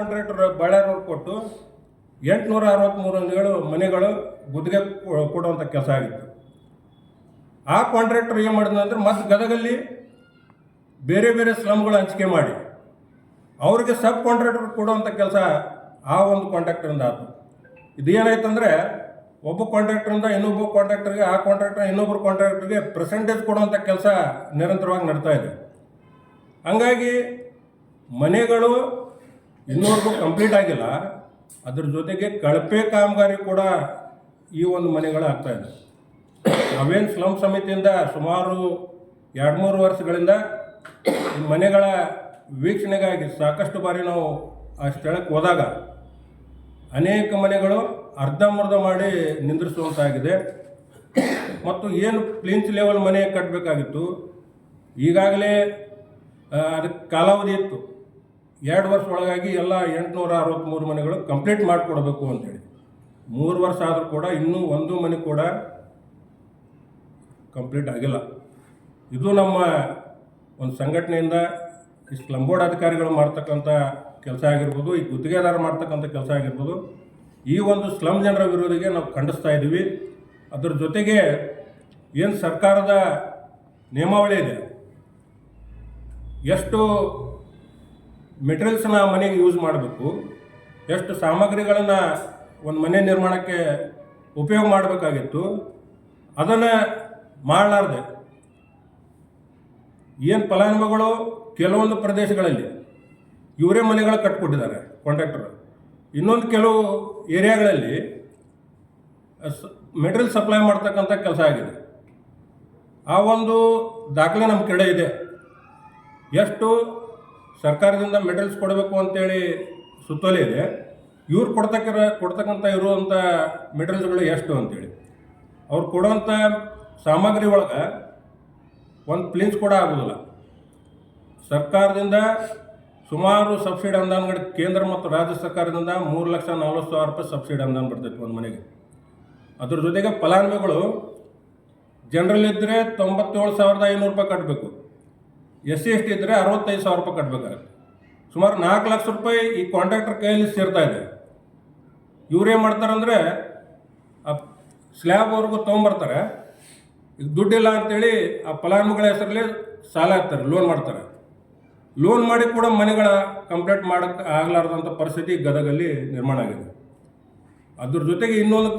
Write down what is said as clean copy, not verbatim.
Contractor ಬಳ್ಳಾರಿಯವ್ರು ಕೊಟ್ಟು 863 ಮನೆಗಳು ಗುತ್ತಿಗೆ ಕೊಡುವಂಥ ಕೆಲಸ ಆಗಿತ್ತು. ಆ ಕಾಂಟ್ರಾಕ್ಟರ್ ಏನು ಮಾಡಿದಂದ್ರೆ ಮತ್ತು ಗದಗಲ್ಲಿ ಬೇರೆ ಬೇರೆ ಸ್ಲಮ್ಗಳು ಹಂಚಿಕೆ ಮಾಡಿ ಅವ್ರಿಗೆ ಸಬ್ ಕಾಂಟ್ರಾಕ್ಟರ್ ಕೊಡುವಂಥ ಕೆಲಸ ಆ ಒಂದು ಕಾಂಟ್ರಾಕ್ಟರಿಂದ ಆಯಿತು. ಇದೇನಾಯ್ತಂದರೆ ಒಬ್ಬ ಕಾಂಟ್ರಾಕ್ಟರಿಂದ ಇನ್ನೊಬ್ಬ ಕಾಂಟ್ರಾಕ್ಟರ್ಗೆ, ಆ ಕಾಂಟ್ರಾಕ್ಟರ್ ಇನ್ನೊಬ್ಬರು ಕಾಂಟ್ರಾಕ್ಟರ್ಗೆ ಪರ್ಸೆಂಟೇಜ್ ಕೊಡುವಂಥ ಕೆಲಸ ನಿರಂತರವಾಗಿ ನಡ್ತಾ ಇದೆ. ಹಂಗಾಗಿ ಮನೆಗಳು ಇನ್ನೂವರೆಗೂ ಕಂಪ್ಲೀಟ್ ಆಗಿಲ್ಲ. ಅದ್ರ ಜೊತೆಗೆ ಕಳಪೆ ಕಾಮಗಾರಿ ಕೂಡ ಈ ಒಂದು ಮನೆಗಳು ಆಗ್ತಾಯಿದೆ. ನಾವೇನು ಸ್ಲಮ್ ಸಮಿತಿಯಿಂದ ಸುಮಾರು 2-3 ವರ್ಷಗಳಿಂದ ಈ ಮನೆಗಳ ವೀಕ್ಷಣೆಗಾಗಿ ಸಾಕಷ್ಟು ಬಾರಿ ನಾವು ಆ ಸ್ಥಳಕ್ಕೆ ಹೋದಾಗ ಅನೇಕ ಮನೆಗಳು ಅರ್ಧಂಬರ್ಧ ಮಾಡಿ ನಿಂದ್ರಿಸುವಂತಾಗಿದೆ. ಮತ್ತು ಏನು ಪ್ಲಿಂಚ್ ಲೆವೆಲ್ ಮನೆ ಕಟ್ಟಬೇಕಾಗಿತ್ತು, ಈಗಾಗಲೇ ಅದಕ್ಕೆ ಕಾಲಾವಧಿ ಇತ್ತು. 2 ವರ್ಷ ಒಳಗಾಗಿ ಎಲ್ಲ 863 ಮನೆಗಳು ಕಂಪ್ಲೀಟ್ ಮಾಡಿಕೊಡ್ಬೇಕು ಅಂತೇಳಿ 3 ವರ್ಷ ಆದರೂ ಕೂಡ ಇನ್ನೂ ಒಂದು ಮನೆ ಕೂಡ ಕಂಪ್ಲೀಟ್ ಆಗಿಲ್ಲ. ಇದು ನಮ್ಮ ಒಂದು ಸಂಘಟನೆಯಿಂದ ಈ ಸ್ಲಮ್ ಬೋರ್ಡ್ ಅಧಿಕಾರಿಗಳು ಮಾಡ್ತಕ್ಕಂಥ ಕೆಲಸ ಆಗಿರ್ಬೋದು, ಈ ಗುತ್ತಿಗೆದಾರ ಮಾಡ್ತಕ್ಕಂಥ ಕೆಲಸ ಆಗಿರ್ಬೋದು, ಈ ಒಂದು ಸ್ಲಮ್ ಜನರ ವಿರೋಧಿಗೆ ನಾವು ಖಂಡಿಸ್ತಾ ಇದ್ದೀವಿ. ಅದರ ಜೊತೆಗೆ ಏನು ಸರ್ಕಾರದ ನಿಯಮಾವಳಿ ಇದೆ, ಎಷ್ಟು ಮೆಟೀರಿಯಲ್ಸ್ನ ಮನೆಗೆ ಯೂಸ್ ಮಾಡಬೇಕು, ಎಷ್ಟು ಸಾಮಗ್ರಿಗಳನ್ನು ಒಂದು ಮನೆ ನಿರ್ಮಾಣಕ್ಕೆ ಉಪಯೋಗ ಮಾಡಬೇಕಾಗಿತ್ತು, ಅದನ್ನು ಮಾಡಲಾರ್ದೆ ಏನು ಫಲಾನುಭವಿಗಳು ಕೆಲವೊಂದು ಪ್ರದೇಶಗಳಲ್ಲಿ ಇವರೇ ಮನೆಗಳು ಕಟ್ಕೊಟ್ಟಿದ್ದಾರೆ ಕಾಂಟ್ರಾಕ್ಟರ್, ಇನ್ನೊಂದು ಕೆಲವು ಏರಿಯಾಗಳಲ್ಲಿ ಮೆಟೀರಿಯಲ್ ಸಪ್ಲೈ ಮಾಡ್ತಕ್ಕಂಥ ಕೆಲಸ ಆಗಿದೆ. ಆ ಒಂದು ದಾಖಲೆ ನಮ್ಮ ಕಡೆ ಇದೆ. ಎಷ್ಟು ಸರ್ಕಾರದಿಂದ ಮೆಟೀರಿಯಲ್ಸ್ ಕೊಡಬೇಕು ಅಂತೇಳಿ ಸುತ್ತೋಲೆ ಇದೆ, ಇವ್ರು ಕೊಡ್ತಕ್ಕಂಥ ಇರುವಂಥ ಮೆಟೀರಿಯಲ್ಸ್ಗಳು ಎಷ್ಟು ಅಂತೇಳಿ. ಅವ್ರು ಕೊಡುವಂಥ ಸಾಮಗ್ರಿ ಒಳಗೆ ಒಂದು ಪ್ಲಿಂಚ್ ಕೂಡ ಆಗೋದಿಲ್ಲ. ಸರ್ಕಾರದಿಂದ ಸುಮಾರು ಸಬ್ಸಿಡಿ ಅನುದಾನಗಳು ಕೇಂದ್ರ ಮತ್ತು ರಾಜ್ಯ ಸರ್ಕಾರದಿಂದ 3,40,000 ರೂಪಾಯಿ ಸಬ್ಸಿಡಿ ಅನುದಾನ ಬರ್ತೈತೆ ಒಂದು ಮನೆಗೆ. ಅದ್ರ ಜೊತೆಗೆ ಫಲಾನುಭವಿಗಳು ಜನರಲ್ ಇದ್ದರೆ 97,500 ರೂಪಾಯಿ ಕಟ್ಟಬೇಕು, SC ST ಇದ್ದರೆ 65,000 ರೂಪಾಯಿ ಕಟ್ಟಬೇಕಾಗುತ್ತೆ. ಸುಮಾರು 4 ಲಕ್ಷ ರೂಪಾಯಿ ಈ ಕಾಂಟ್ರಾಕ್ಟರ್ ಕೈಯಲ್ಲಿ ಸೇರ್ತಾ ಇದೆ. ಇವ್ರೇನು ಮಾಡ್ತಾರಂದರೆ ಆ ಸ್ಲ್ಯಾಬ್ವರೆಗೂ ತೊಗೊಂಬರ್ತಾರೆ, ಈಗ ದುಡ್ಡಿಲ್ಲ ಅಂಥೇಳಿ ಆ ಫಲಾನುಭವಿಗಳ ಹೆಸರಲ್ಲಿ ಸಾಲ ಹಾಕ್ತಾರೆ, ಲೋನ್ ಮಾಡ್ತಾರೆ. ಲೋನ್ ಮಾಡಿ ಕೂಡ ಮನೆಗಳ ಕಂಪ್ಲೀಟ್ ಮಾಡೋಕ್ಕೆ ಆಗಲಾರ್ದಂಥ ಪರಿಸ್ಥಿತಿ ಗದಗಲ್ಲಿ ನಿರ್ಮಾಣ ಆಗಿದೆ. ಅದ್ರ ಜೊತೆಗೆ ಇನ್ನೊಂದು